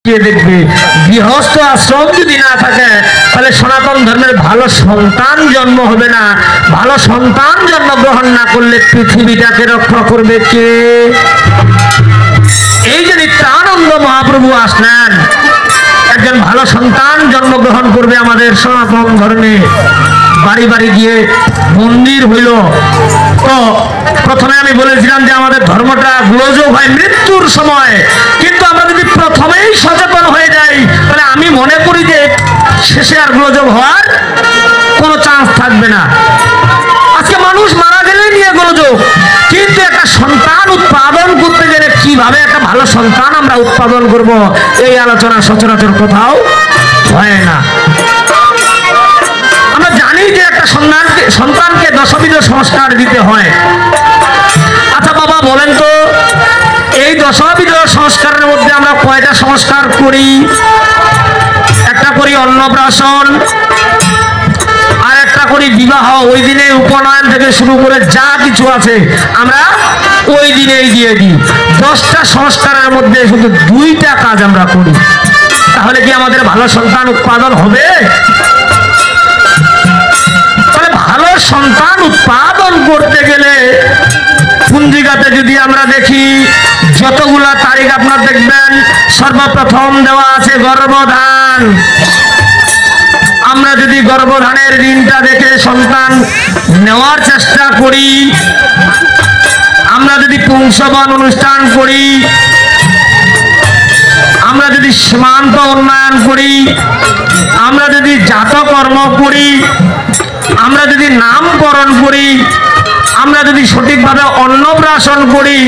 দেখবে গৃহস্থ আশ্রম যদি না থাকে তাহলে সনাতন ধর্মের ভালো সন্তান জন্ম হবে না। ভালো সন্তান জন্মগ্রহণ না করলে পৃথিবীটাকে রক্ষা করবে কে? এই যে নিত্যানন্দ মহাপ্রভু আসলেন, একজন ভালো সন্তান জন্মগ্রহণ করবে আমাদের সনাতন ধর্মে। বাড়ি বাড়ি গিয়ে মন্দির হইল। তো প্রথমে আমি বলেছিলাম যে আমাদের ধর্মটা গোলযোগ হয় মৃত্যুর সময়, কিন্তু আমরা যদি প্রথমেই সচেতন হয়ে যাই তাহলে আমি মনে করি যে শেষে আর গোলযোগ হওয়ার কোনো চান্স থাকবে না। আজকে মানুষ মারা গেলে নিয়ে গোলযোগ, কিন্তু একটা সন্তান উৎপাদন করতে গেলে কিভাবে একটা ভালো সন্তান আমরা উৎপাদন করব এই আলোচনা সচরাচর কোথাও হয় না। আমরা জানি যে একটা সন্তানকে দশবিধ সংস্কার দিতে হয়। আচ্ছা বাবা বলেন তো, এই দশবিধ সংস্কারের মধ্যে আমরা কয়টা সংস্কার করি? একটা করি অন্নপ্রাশন, আর একটা করি বিবাহ। ওই দিনে উপনয়ন থেকে শুরু করে যা কিছু আছে আমরা ওই দিনেই দিয়ে দিই। 10টা সংস্কারের মধ্যে শুধু 2টা কাজ আমরা করি, তাহলে কি আমাদের ভালো সন্তান উৎপাদন হবে? তাহলে ভালো সন্তান উৎপাদন করতে গেলে পুঞ্জিকাতে যদি আমরা দেখি যতগুলা তারিখ আপনারা দেখবেন, সর্বপ্রথম দেওয়া আছে গর্ভধান। আমরা যদি গর্ভধানের দিনটা দেখে সন্তান নেওয়ার চেষ্টা করি, আমরা যদি পুংসবন অনুষ্ঠান করি, আমরা যদি সীমান্ত উন্নয়ন করি, আমরা যদি জাতকর্ম করি, আমরা যদি নামকরণ করি, আমরা যদি সঠিকভাবে অন্নপ্রাশন করি,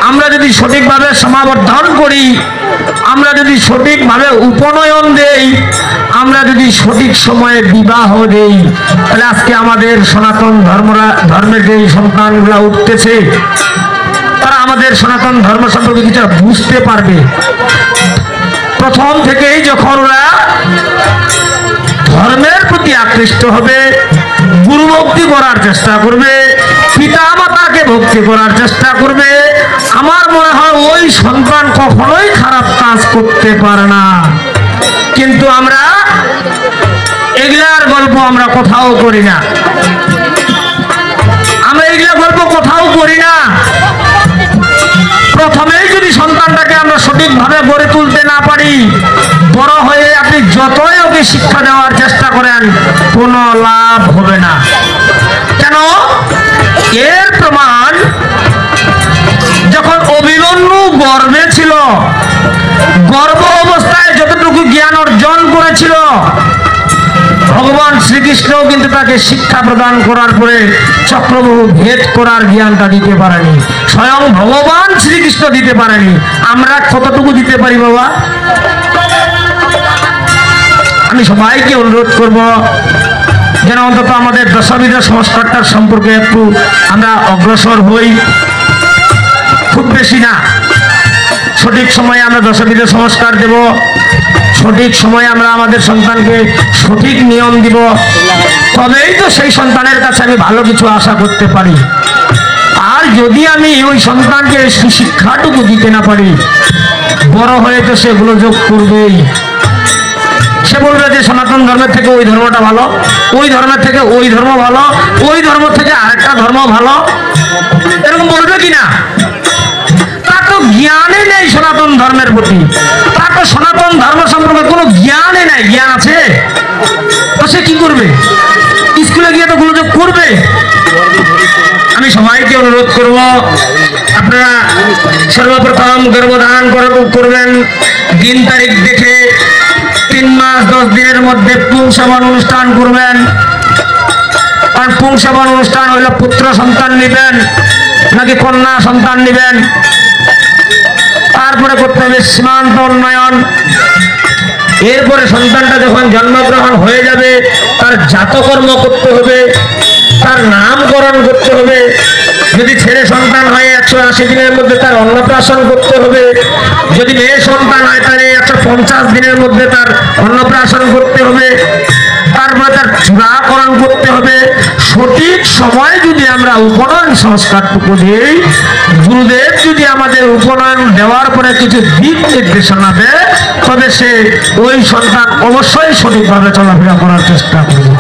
আমরা যদি সঠিকভাবে সমাবর্ধন করি, আমরা যদি সঠিকভাবে উপনয়ন দেই, আমরা যদি সঠিক সময়ে বিবাহ দেই, তাহলে আজকে আমাদের সনাতন ধর্মের যে সন্তানগুলা উঠতেছে তারা আমাদের সনাতন ধর্ম সম্পর্কে কিছু বুঝতে পারবে। প্রথম থেকেই যখন ওরা ধর্মের প্রতি আকৃষ্ট হবে, গুরু ভক্তি করার চেষ্টা করবে, পিতা মাতাকে ভক্তি করার চেষ্টা করবে, আমার মনে হয় ওই সন্তান কখনোই খারাপ কাজ করতে পারে না। কিন্তু আমরা এগুলার গল্প আমরা কোথাও করি না, আমরা এগুলা গল্প কোথাও করি না। প্রথমেই যদি সন্তানটাকে আমরা সঠিকভাবে গড়ে তুলতে না পারি, বড় হয়ে আপনি যতই ওকে শিক্ষা দেওয়ার চেষ্টা করেন কোনো লাভ হবে না। কেন? এর প্রমাণ যখন অভিমন্যু গর্ভে ছিল, গর্ভ অবস্থায় যতটুকু জ্ঞান অর্জন করেছিল, ভগবান শ্রীকৃষ্ণ কিন্তু তাকে শিক্ষা প্রদান করার পরে চক্রবাহু ভেদ করার জ্ঞানটা দিতে পারেনি। স্বয়ং ভগবান শ্রীকৃষ্ণ দিতে পারেনি। আমরা কতটুকু দিতে পারি বাবা? আমি সবাইকে অনুরোধ করব যেন অন্তত আমাদের দশবিধ সংস্কারটার সম্পর্কে একটু আমরা অগ্রসর হই। খুব বেশি না, সঠিক সময়ে আমরা দশবিধ সংস্কার দেব, সঠিক সময়ে আমরা আমাদের সন্তানকে সঠিক নিয়ম দিব, তবেই তো সেই সন্তানের কাছে আমি ভালো কিছু আশা করতে পারি। আর যদি আমি ওই সন্তানকে সুশিক্ষাটুকু দিতে না পারি, বড় হয়ে তো সে গোলযোগ করবেই। সে বলবে যে সনাতন ধর্মের থেকে ওই ধর্মটা ভালো, ওই ধর্মের থেকে ওই ধর্ম ভালো, ওই ধর্ম থেকে আরেকটা ধর্ম ভালো, এরকম বলবে কিনা? তার তো জ্ঞানই নেই সনাতন ধর্মের প্রতি, তার তো সনাতন ধর্ম সম্পর্কে কোনো জ্ঞানই নাই। জ্ঞান আছে তো সে কি করবে? স্কুলে গিয়ে তো গোলযোগ করবে। আমি সবাইকে অনুরোধ করব, আপনারা সর্বপ্রথম গর্ভধারণ করবেন দিন তারিখ দেখে 3 মাস 10 দিনের মধ্যে পুংসবন অনুষ্ঠান করবেন। কারণ পুংসবন অনুষ্ঠান হইলে পুত্র সন্তান নেবেন নাকি কন্যা সন্তান নেবেন। তারপরে করতে হবে সীমান্ত উন্নয়ন। এরপরে সন্তানটা যখন জন্মগ্রহণ হয়ে যাবে তার জাতকর্ম করতে হবে, তার নামকরণ করতে হবে, যদি ছেলে সন্তান হয় 180 দিনের মধ্যে তার অন্নপ্রাশন করতে হবে, যদি মেয়ে সন্তান হয় তাহলে 150 দিনের মধ্যে তার অন্নপ্রাশন করতে হবে, তারপরে তার চূড়াকরণ করতে হবে। সঠিক সময় যদি আমরা উপনয়ন সংস্কারটুকু দিই, গুরুদেব যদি আমাদের উপনয়ন দেওয়ার পরে কিছু দিক নির্দেশনা দেয়, তবে সে ওই সন্তান অবশ্যই সঠিকভাবে চলাফেরা করার চেষ্টা করবে।